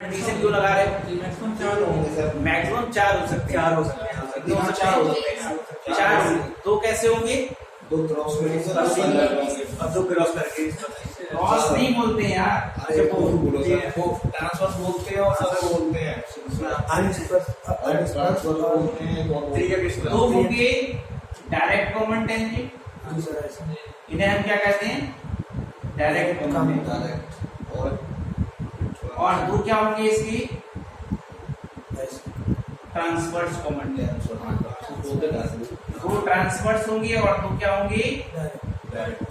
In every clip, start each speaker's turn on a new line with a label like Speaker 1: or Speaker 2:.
Speaker 1: Condition क्यों लगा रहे हो?
Speaker 2: मैक्सिमम 4 होंगे सर।
Speaker 1: मैक्सिमम 4 हो सकते हैं।
Speaker 2: 4 हो सकते हैं।
Speaker 1: दो हो
Speaker 2: चार हो
Speaker 1: सकते
Speaker 2: सकते
Speaker 1: हैं।
Speaker 2: हैं।
Speaker 1: 4 होंगे। दो कैसे होंगे?
Speaker 2: 2 क्रॉस करेंगे सर।
Speaker 1: अब 2 क्रॉस करके क्रॉस नहीं बोलते हैं यार।
Speaker 2: अरे वो बोलो सर, वो ट्रांसवर्स बोलते हैं और अदर बोलते हैं। ट्रांसवर्स बोलते हैं और
Speaker 1: दो होंगे डायरेक्ट कॉमन टेंजेंट, इन्हें हम क्या कहते हैं? Direct common tangent.
Speaker 2: डायरेक्ट
Speaker 1: और दो क्या होंगे इसकी? Transverse common tangent. दो ट्रांसवर्स होंगे और दो क्या होंगे? डायरेक्ट।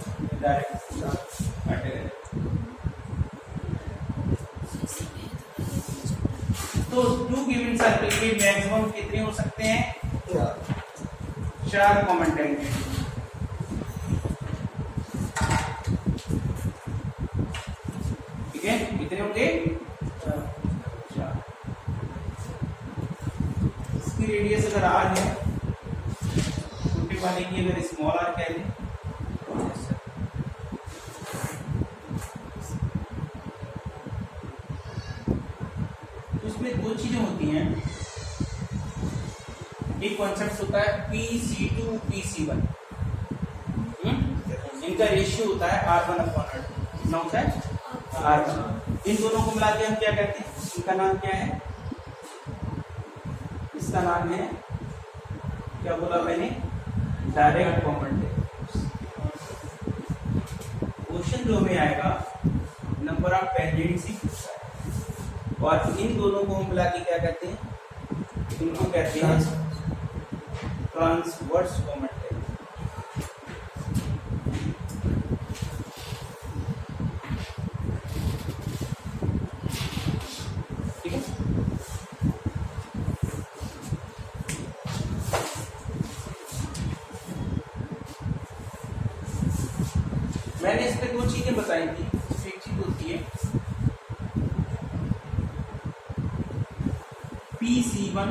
Speaker 1: तो 2 गिवन सर्कल के मैक्सिमम कितने हो सकते हैं? 4 कॉमन टेंजेंट। ठीक है, कितने होंगे? 4। इसकी रेडियस अगर r है, छोटे वाले की अगर स्मॉल r कह लें, उसमें दो चीजें होती हैं। एक कॉन्सेप्ट होता है PC2 PC1, इनका रेशियो होता है R1/R2। कितना होता है? R1। इन दोनों को मिला के हम क्या कहते हैं? इनका नाम क्या है? इसका नाम है, क्या बोला मैंने? Direct common tangent. क्वेश्चन जो में आएगा नंबर ऑफ टेंजेंट ही पूछता है, और इन दोनों को हम मिला के क्या कहते हैं? इनको कहते हैं ट्रांसवर्स कॉमन टेंजेंट। ठीक है, मैंने इस पे दो चीजें बताई थी। एक चीज होती है PC1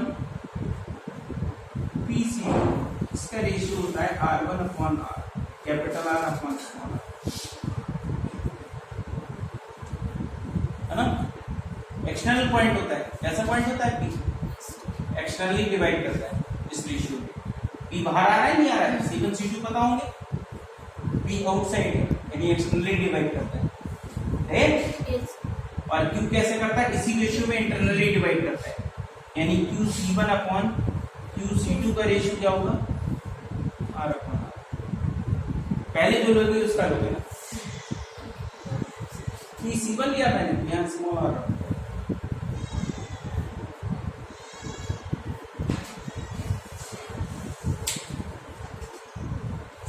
Speaker 1: PC2, इसका रेशियो होता है R1/R, कैपिटल R/स्मॉल r, है ना? एक्सटर्नल पॉइंट होता है। कैसा पॉइंट होता है? P एक्सटर्नली डिवाइड करता है इस रेशियो में। P बाहर आ रहा है, नहीं आ रहा है? C1 C2 पता होंगे। P आउटसाइड है, यानी एक्सटर्नली डिवाइड करता है। और Q कैसे करता है? इसी रेशियो में इंटरनली डिवाइड करता है, यानी QC1/QC2 का रेशियो क्या होगा? R/R। पहले जो लोगे उसका लोगे ना। PC1 लिया मैंने, यहाँ स्मॉल r।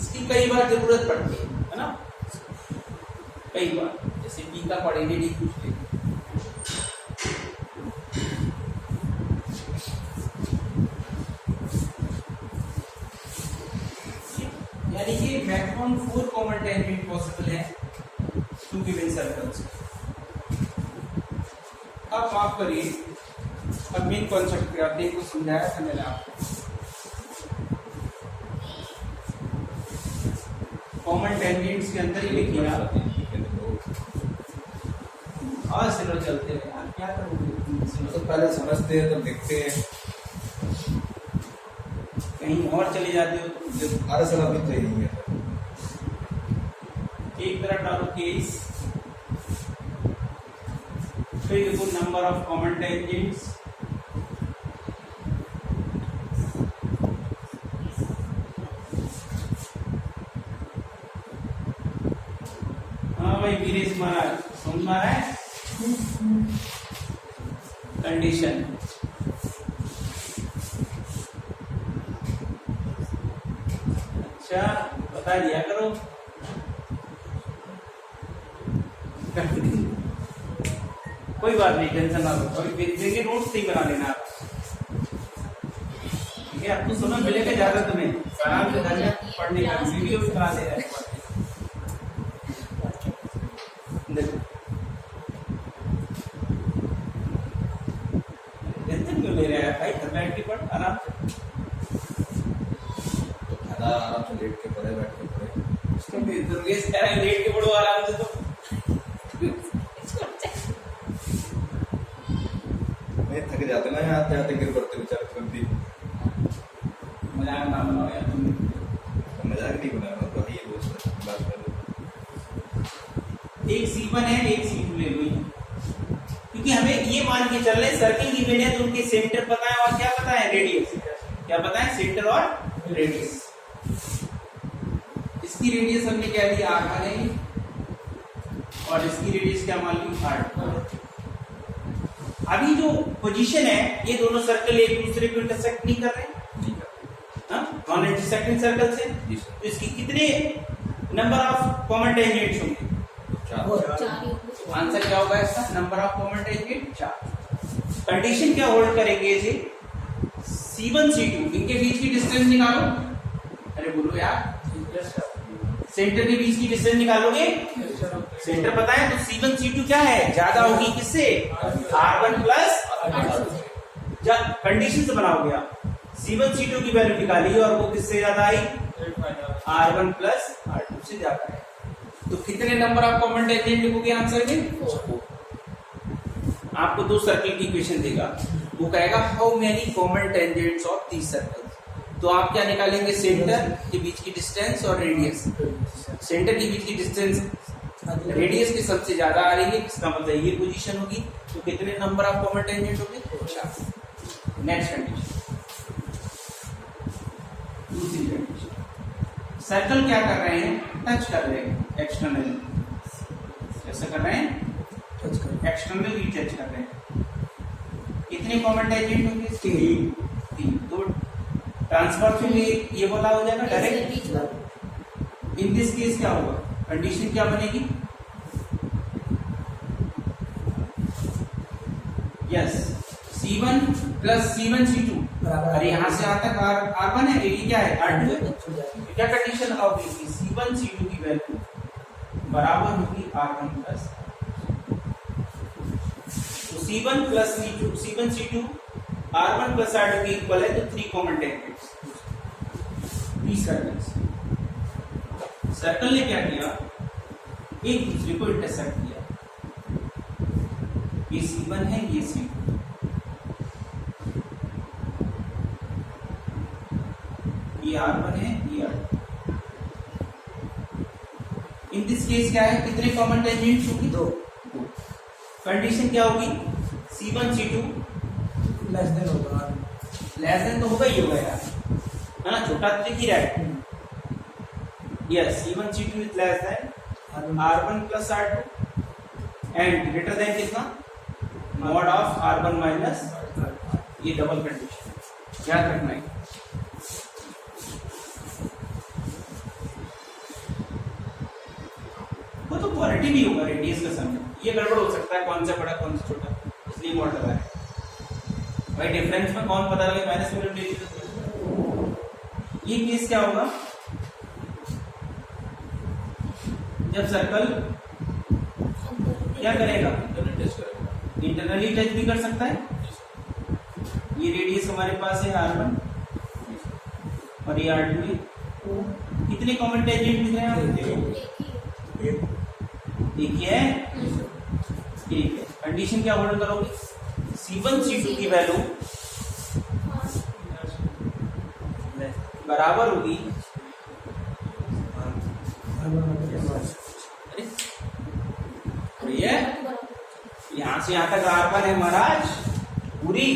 Speaker 1: इसकी कई बार जरूरत पड़ती है ना? कई बार, जैसे P का पढ़ेंगे, डी पूछ लेंगे। यानी कि मैक्सिमम 4 कॉमन टेंजेंट पॉसिबल है 2 गिवन सर्कल्स। अब माफ करिए, अब मेन कॉन्सेप्ट पे आपने को समझाया था मैंने आपको। कॉमन टेंजेंट्स के अंदर ही लिखिए आप। और चलो चलते हैं यार, क्या करोगे?
Speaker 2: तो पहले समझते हैं, तब देखते हैं।
Speaker 1: कहीं और चले जाते हो तो
Speaker 2: अरे सर अभी तो यही है।
Speaker 1: एक तरफ डालो केस, फिर देखो नंबर ऑफ कॉमन टेंजेंट्स, हाँ भाई वीरेश महाराज समझ में आ रहा है? कंडीशन अच्छा बता दिया करो। कोई बात नहीं, टेंशन ना लो, अभी भेज देंगे, नोट्स नहीं बना लेना आप। ठीक है, आपको समय मिलेगा ज्यादा, तुम्हें आराम से घर में पढ़ने का वीडियो भी बना दे रहा है। देखो टेंशन क्यों ले रहा है भाई? घर बैठ के पढ़ आराम से।
Speaker 2: आराम से लेट के पढ़े, बैठ के पढ़े।
Speaker 1: दुर्गेश कह रहा है लेट के पढ़ो आराम से। तो
Speaker 2: इतने थक जाते ना यहाँ जाते गिर पड़ते बेचारे कभी।
Speaker 1: मजाक ना बनाओ यार तुम।
Speaker 2: मजाक नहीं बना रहा तो ये रोज बात कर
Speaker 1: एक C1 है एक C2 ले लो ये। क्योंकि हमें ये मान के चल रहे सर्किल की है तो उनके सेंटर पता है और क्या पता है रेडियस। क्या पता है सेंटर और रेडियस। इसकी रेडियस हमने क्या ली R1 है और इसकी रेडियस क्या मान ली R2। अभी जो पोजीशन है ये दोनों सर्कल एक दूसरे को इंटरसेक्ट नहीं कर रहे नॉन इंटरसेक्टिंग सर्कल से। तो इसकी कितने नंबर ऑफ कॉमन टेंजेंट्स होंगे? आंसर क्या होगा इसका? Number of common tangent 4। Condition क्या होल्ड करेंगे इसे? C1 C2 इनके बीच की डिस्टेंस निकालो। अरे बोलो यार, सेंटर के बीच की डिस्टेंस निकालोगे? सेंटर पता है तो C1 C2 क्या है? ज्यादा होगी किससे? R1 प्लस कंडीशन से बनाओगे आप। C1 C2 की वैल्यू निकाली और वो किससे ज्यादा आई? R1 प्लस R2 से ज्यादा है। तो कितने नंबर ऑफ कॉमन टेंजेंट लिखोगे आंसर में? आपको दो सर्कल की इक्वेशन देगा, वो कहेगा how many common tangents of these circle. तो आप क्या निकालेंगे? सेंटर के बीच की डिस्टेंस और रेडियस। सेंटर के बीच की डिस्टेंस रेडियस के सबसे ज्यादा आ रही है, इसका मतलब ये पोजीशन होगी। तो कितने नंबर ऑफ कॉमन टेंजेंट होंगे? 4। नेक्स्ट कंडीशन, दूसरी कंडीशन, सर्कल क्या कर रहे हैं? टच कर रहे हैं एक्सटर्नली। कैसे कर रहे हैं? टच कर, एक्सटर्नली टच कर रहे हैं। कितने कॉमन टेंजेंट होंगे? 3। तो ट्रांसफर से ये बोला हो जाएगा डायरेक्ट। इन दिस केस क्या होगा? कंडीशन क्या बनेगी? Yes, C1 plus C1 C2 और यहाँ से यहाँ तक R1 है, ये क्या है? R2 है। तो क्या कंडीशन लगाओगे? C1 C2 की वैल्यू बराबर होगी R1 प्लस। तो C1 plus C1 C2 R1 plus R2 की इक्वल है, तो 3 कॉमन टेंजेंट्स। 3 सर्कल्स। सर्कल ने क्या किया? एक दूसरे को इंटरसेक्ट किया। ये C1 है, ये C2। ये R1 है, ये R2। इन दिस केस क्या है? कितने कॉमन टेंजेंट्स होगी? 2। कंडीशन क्या होगी? C1 C2 लेस देन होगा। लेस देन तो होगा ही होगा यार, है ना? छोटा दिख ही रहा है। Yes, C1 C2 is less than R1 plus R2 and greater than कितना? Mod of R1 minus. ये डबल कंडीशन याद रखना है। वो तो क्वालिटी भी होगा रेडियस का समय, ये गड़बड़ हो सकता है कौन सा बड़ा कौन सा छोटा, इसलिए मॉड लगा है भाई। डिफरेंस में कौन पता लगे? माइनस में ये केस क्या होगा? जब सर्कल क्या करेगा? इंटरनली टच भी कर सकता है। ये रेडियस हमारे पास है R1 और ये R2 है। कितने कॉमन टेंजेंट दिख रहे हैं आपको? एक ही है। ठीक है, कंडीशन क्या होल्ड करोगे? C1 C2 की वैल्यू बराबर होगी यहां से यहां तक R1 है महाराज पूरी,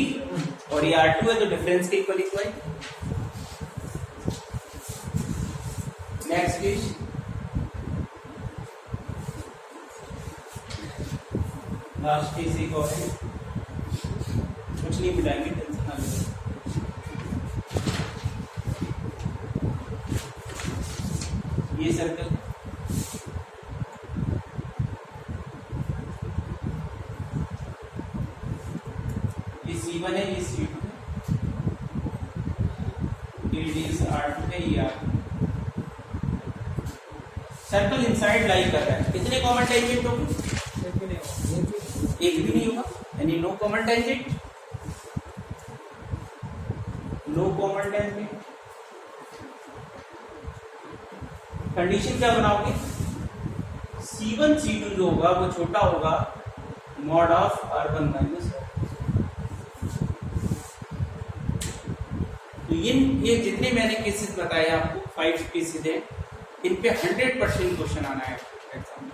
Speaker 1: और ये R2 है, तो डिफरेंस के equal equal. Next case, last case एक और है, कुछ नहीं मिटाएंगे, टेंशन ना लो। ये सर्कल ये C1 है, ये C2 है, ये रेडियस R2 है, ये R2। सर्कल इनसाइड लाई कर रहा है। कितने कॉमन टेंजेंट होंगे? एक भी नहीं होगा, यानी no common tangent. No common tangent. Condition क्या बनाओगे? C1 C2 जो होगा वो छोटा होगा मॉड ऑफ R1 माइनस। ये जितने मैंने केसेस बताए आपको 5 केसेस हैं, इन पे 100% क्वेश्चन आना है एग्जाम में।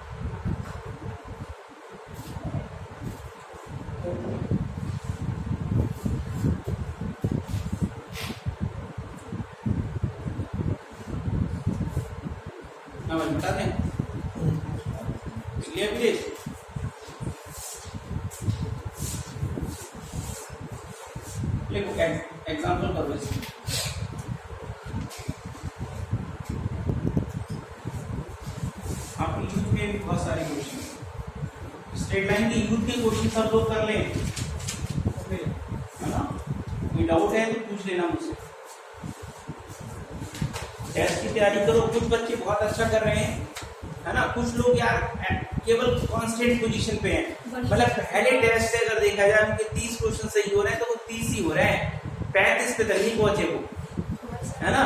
Speaker 1: बता दें क्लियर विदेश। देखो एग्जाम्पल करो इसमें। आप यूथ के भी बहुत सारे क्वेश्चन, स्ट्रेट लाइन की यूथ के क्वेश्चन सब लोग कर लें, है ना? कोई डाउट है तो पूछ लेना मुझसे। टेस्ट की तैयारी करो। कुछ बच्चे बहुत अच्छा कर रहे हैं, है ना? कुछ लोग यार केवल कांस्टेंट पोजीशन पे हैं। मतलब पहले टेस्ट से अगर देखा जाए उनके 30 क्वेश्चन सही हो रहे हैं तो वो 30 ही हो रहे हैं, 35 पे तक नहीं पहुंचे वो, है ना?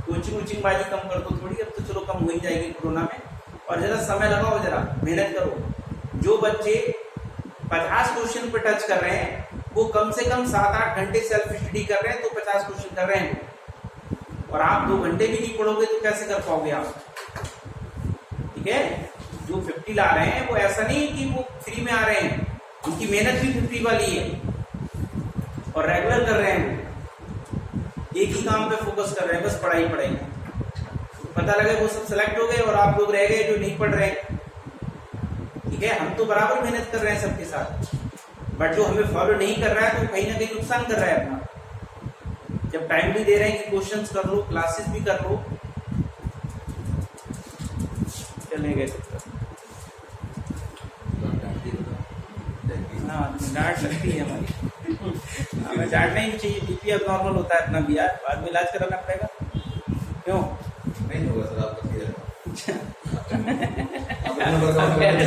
Speaker 1: कोचिंग बाजी कम कर दो थोड़ी, अब तो चलो कम हो ही जाएगी कोरोना में। और जरा समय लगाओ, जरा मेहनत करो। जो बच्चे 50 क्वेश्चन पे टच कर रहे हैं वो कम से कम 7-8 घंटे सेल्फ स्टडी कर रहे हैं, तो 50 क्वेश्चन कर रहे हैं। और आप 2 घंटे भी नहीं पढ़ोगे तो कैसे कर पाओगे आप? ठीक है, जो 50 ला रहे हैं वो ऐसा नहीं कि वो फ्री में आ रहे हैं, उनकी मेहनत भी 50 वाली है और रेगुलर कर रहे हैं। एक ही काम पे फोकस कर रहे हैं, बस पढ़ाई। पता लगे वो सब सेलेक्ट हो गए और आप लोग रह गए जो नहीं पढ़ रहे। ठीक है, हम तो बराबर मेहनत कर रहे हैं सबके साथ, बट जो हमें फॉलो नहीं कर रहा है तो कहीं ना कहीं नुकसान कर रहा है अपना। जब टाइम भी दे रहे हैं कि क्वेश्चंस कर लो, क्लासेस भी कर लो, चलेंगे। हाँ, डांट लगती है हमारी। हमें डांटना ही चाहिए। बीपी अब नॉर्मल होता है अपना भी यार, बाद में इलाज कराना पड़ेगा। क्यों
Speaker 2: नहीं होगा सर, आपका सही रहेगा।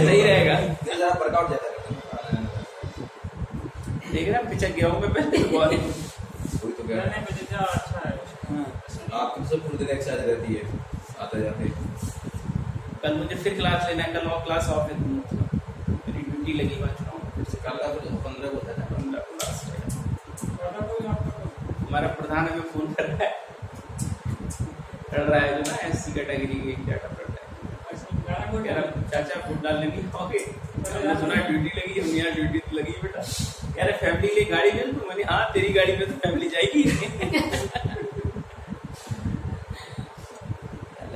Speaker 1: सही रहेगा।
Speaker 2: वर्कआउट ज्यादा
Speaker 1: देख रहे पिछड़ गया हूँ मैं पहले बहुत।
Speaker 2: वही तो कह रहे हैं।
Speaker 3: अच्छा है।
Speaker 2: आपकी सब पूरी तरह एक्सरसाइज रहती है आते जाते।
Speaker 1: कल मुझे फिर क्लास लेना है, कल और क्लास ऑफ है, मेरी ड्यूटी लगी हुआ हूँ।
Speaker 2: फिर से कल का 15 को था ना,
Speaker 1: 15 क्लास है। हमारा प्रधान हमें फोन कर रहा है जो ना SC कैटेगरी की डाटा पढ़ रहा है। कह रहा चाचा वोट डालने नहीं आओगे? हमने सुना ड्यूटी लगी, हम यहाँ ड्यूटी तो लगी बेटा। कह रहे फैमिली के लिए गाड़ी मिल तो मैंने हाँ तेरी गाड़ी में तो फैमिली जाएगी।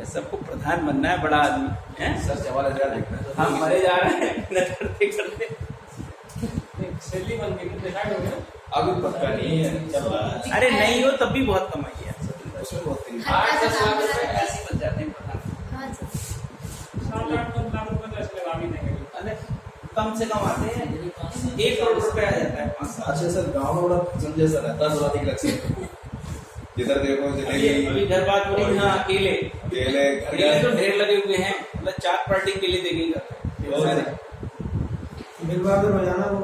Speaker 1: सबको प्रधान बनना है, बड़ा आदमी है।
Speaker 2: सर सवाल जरा देखना है।
Speaker 1: हम मरे जा रहे हैं करते करते।
Speaker 3: सैलरी बन गई, डिसाइड हो गया।
Speaker 2: अभी पक्का नहीं है।
Speaker 1: अरे नहीं हो तब भी बहुत कमाई है।
Speaker 2: उसमें बहुत तेज।
Speaker 1: 8-10 लाख रुपए ऐसे बच जाते हैं प्रधान।
Speaker 3: 7-8 लाख रुपए तो ऐसे लगा भी देंगे।
Speaker 1: अरे कम से कम आते हैं 1 करोड़ रुपए आ जाता है 5 साल।
Speaker 2: अच्छा सर, गाँव में बड़ा समझे सर रहता है, थोड़ा अधिक लग सकता है। जिधर देखो
Speaker 1: अभी घर बात हो रही है, अकेले
Speaker 2: केले
Speaker 1: तो ढेर लगे हुए हैं, मतलब 4 पार्टी केले देखेंगे।
Speaker 4: बिलवा में रोजाना वो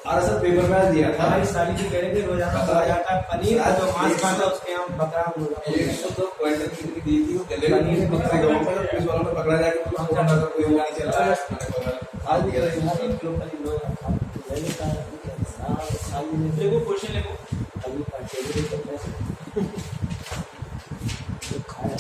Speaker 2: अरे सर पेपर में दिया था।
Speaker 4: हमारी साली की कह रहे थे रोजाना
Speaker 2: बता
Speaker 4: आ जाता है पनीर का, जो मांस खाता है उसके हम बकरा होगा।
Speaker 2: 102 क्विंटल कितनी दी थी वो केले पनीर में बकरे गाँव में पुलिस वालों ने पकड़ा जाके उसको बोला था कोई नहीं चल रहा है। आज भी कह रहे हैं
Speaker 4: 1 किलो पनीर होगा। यही का साली ने
Speaker 1: देखो क्वेश्चन देखो,
Speaker 4: अभी पार्टी करते हैं तो खाया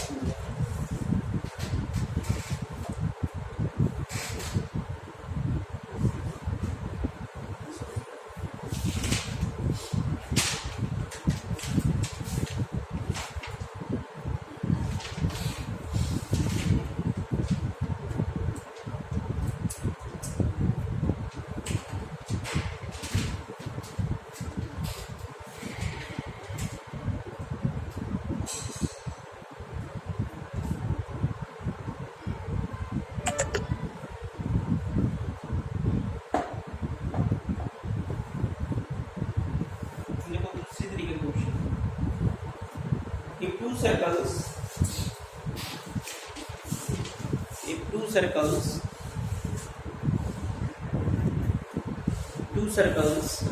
Speaker 4: two circles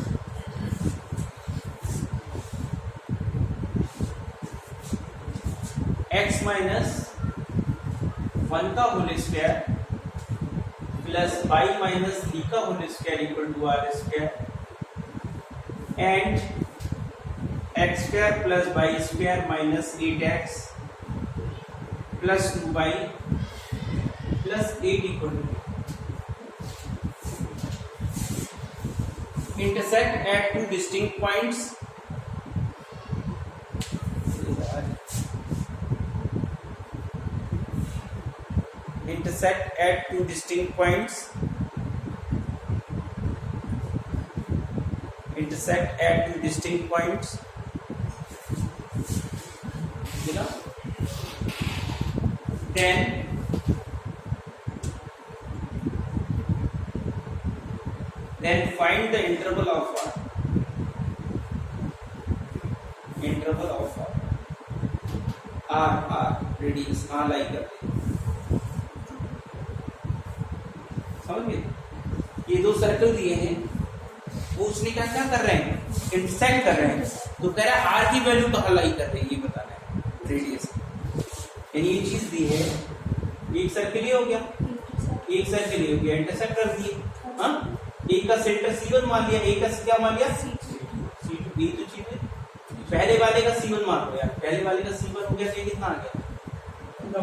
Speaker 1: x minus 1 का whole square plus y minus 3 का whole square equal to r square and x square plus y square minus 8x plus 2y plus 8 equal to intersect at two distinct points intersect at two distinct points intersect at two distinct points you know then find the interval of r radius r लाई करते हैं समझ गए ये दो circle दिए हैं वो उसने क्या क्या कर रहे हैं इंटरसेक्ट कर रहे हैं तो कह रहा है r की वैल्यू कहाँ लाई कर रहे हैं ये बताना है रेडियस यानी ये चीज दी है एक सर्कल ही हो गया इंटरसेक्ट कर दिए हाँ एक का सेंटर C1 मान लिया एक का क्या मान लिया C2 ये तो चीज है पहले वाले का C1 मान लो यार पहले वाले का C1 हो गया तो ये कितना आ गया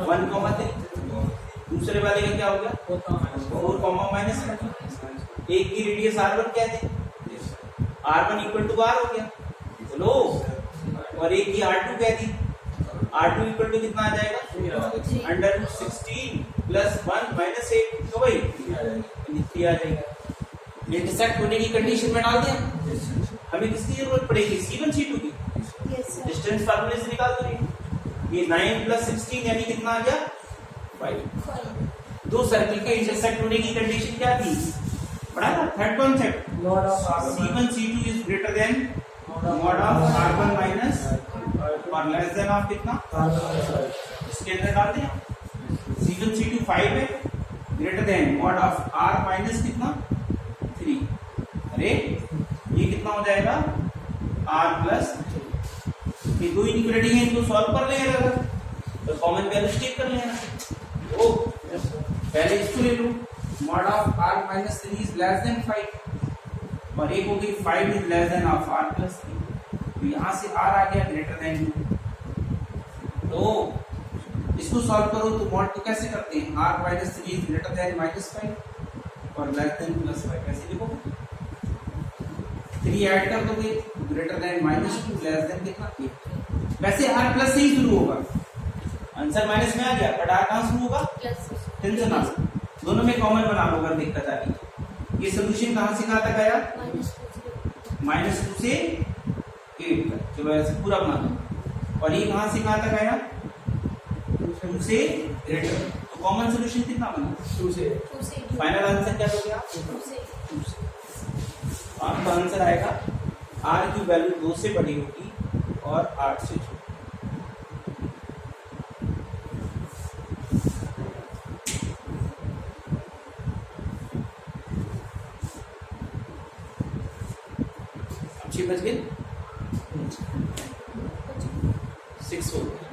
Speaker 1: 1,3 दूसरे वाले का क्या हो गया 4, माइनस एक की रेडियस R1 क्या थी R1 इक्वल टू R हो गया बोलो और एक की R2 क्या थी R2 इक्वल टू कितना आ जाएगा √16 प्लस 1 माइनस 8 तो भाई 3 आ जाएगा इंटरसेक्ट होने की कंडीशन में डाल दिया हमें किसकी जरूरत पड़ेगी C1 C2 की डिस्टेंस फार्मूले से निकाल दो ये 9 प्लस 16 यानी कितना आ गया 5 दो सर्कल के इंटरसेक्ट होने की कंडीशन क्या थी पढ़ा था third concept C1 C2 is greater than mod of r1 minus और लेस देन ऑफ कितना इसके अंदर डाल दिया C1 C2 5 है greater than mod of r minus कितना 3 अरे ये कितना हो जाएगा r प्लस ये दो इनइक्वालिटी है इनको सॉल्व कर लेंगे तो कॉमन वैल्यू टेक कर लेना ओ पहले इसको ले लो mod of r minus 3 is less than 5 और एक हो गई 5 is less than of r plus 3 तो यहाँ से r आ गया ग्रेटर देन 2 तो इसको सॉल्व करो तो mod को कैसे करते हैं r minus 3 is greater than minus 5 और less than plus 5 कैसे लिखोगे 3 ऐड कर दोगे greater than minus 2 less than कितना 8 वैसे r प्लस से ही शुरू होगा आंसर माइनस में आ गया बट r कहाँ शुरू होगा टेंशन ना दोनों में कॉमन बना लो अगर दिक्कत आ रही ये सोल्यूशन कहाँ से कहाँ तक आया -2 से 8 तक चलो ऐसे पूरा बना दो और ये कहाँ से कहाँ तक आया 2 से ग्रेटर तो कॉमन सोल्यूशन कितना बना 2 से फाइनल आंसर क्या हो गया 2 से आपका आंसर आएगा r की वैल्यू 2 से बड़ी होगी और 8 से छोटी बच गए 6 हो गया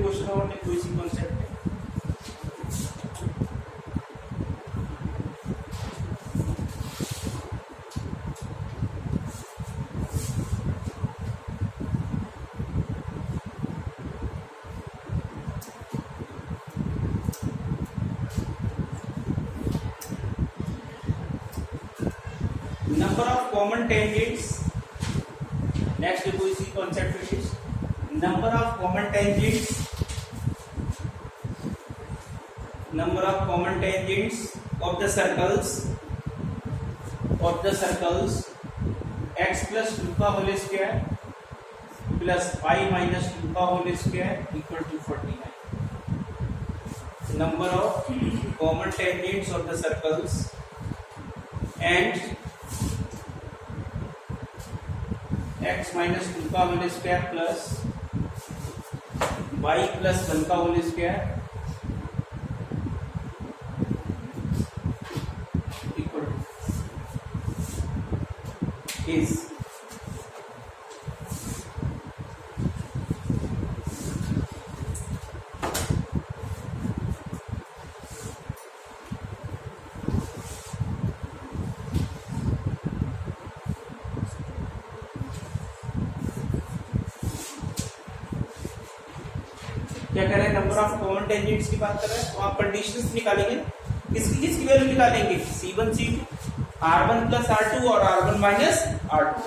Speaker 1: क्वेश्चन और कोई सी कॉन्सेप्ट है number of common tangents next कोई सी कॉन्सेप्ट है number of common tangents of the circles x plus 2 का होल स्क्वायर प्लस 5 माइनस 2 का whole square equal to 49. Number of common tangents of the circles and x minus 2 का whole square plus y plus 1 का whole square equal to is क्या कह रहे हैं, number of common tangents की बात कर रहे हैं, तो आप कंडीशंस निकालेंगे, किसकी वैल्यू निकालेंगे, C1 C2 R1 plus R2 और R1 माइनस R2.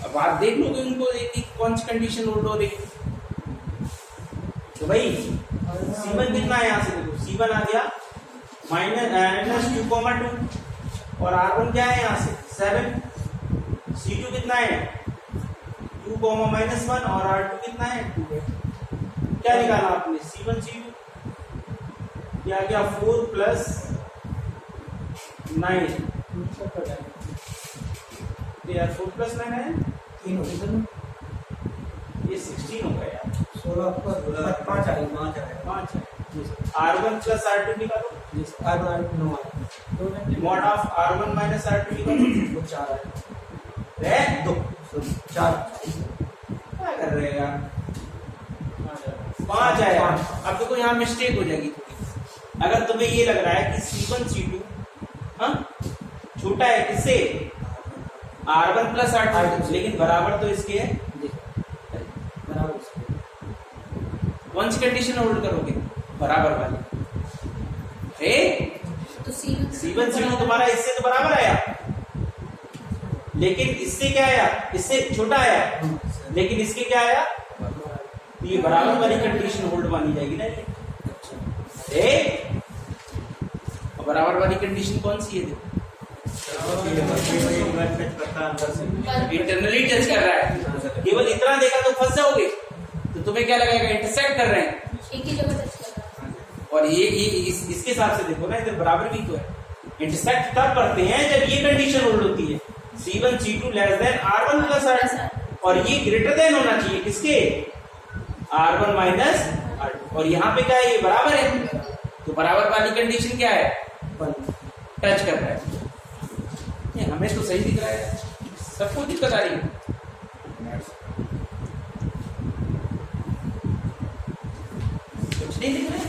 Speaker 1: अब आप देख लोगे उनको एक कौन सी कंडीशन होल्ड हो रही. तो भाई C1 कितना है, यहाँ से देखो C1 आ गया माइनस 2,2 और R1 क्या है यहाँ से 7. C2 कितना है 2, -1 और R2 कितना है 2 है. क्या निकाला आपने, C1 C2 क्या गया 4 प्लस 9 यार, 4 प्लस 9 है
Speaker 4: 3 हो गए.
Speaker 1: ये 16 हो गया यार,
Speaker 4: 16 पर 5 आएगा.
Speaker 1: 5 है. R1 प्लस R2 निकालो, mod of R1 minus R2 निकालो,
Speaker 4: 4
Speaker 1: क्या कर रहे हैं यार, 5 आया. अब देखो यहाँ मिस्टेक हो जाएगी थोड़ी. अगर तुम्हें ये लग रहा है कि C1 C2 हाँ छोटा है किससे, R1 प्लस R2, लेकिन बराबर तो इसके है. कौन सी कंडीशन होल्ड करोगे, बराबर वाली.
Speaker 5: तो
Speaker 1: C1 C2 तुम्हारा इससे तो बराबर आया, लेकिन इससे क्या आया, इससे छोटा आया, लेकिन इसके क्या आया, ये बराबर वाली कंडीशन होल्ड मानी जाएगी ना. ये बराबर वाली कंडीशन कौन सी है, इंटरनली टच कर रहा है. केवल इतना देखा तो फंस जाओगे, तो तुम्हें क्या लगेगा इंटरसेक्ट कर रहे हैं,
Speaker 5: एक ही जगह टच कर रहा है.
Speaker 1: और ये इसके हिसाब से देखो ना, इधर बराबर भी तो है. इंटरसेक्ट तब करते हैं जब ये कंडीशन होल्ड होती है, C1 C2 less than R1 plus R2, और ये ग्रेटर देन होना चाहिए किसके, R1 माइनस R2. और यहाँ पे क्या है, ये बराबर है, तो बराबर वाली कंडीशन क्या है, टच कर रहा है. ये हमें तो सही दिख रहा है, सबको दिक्कत आ रही है. कुछ नहीं दिख रहा है.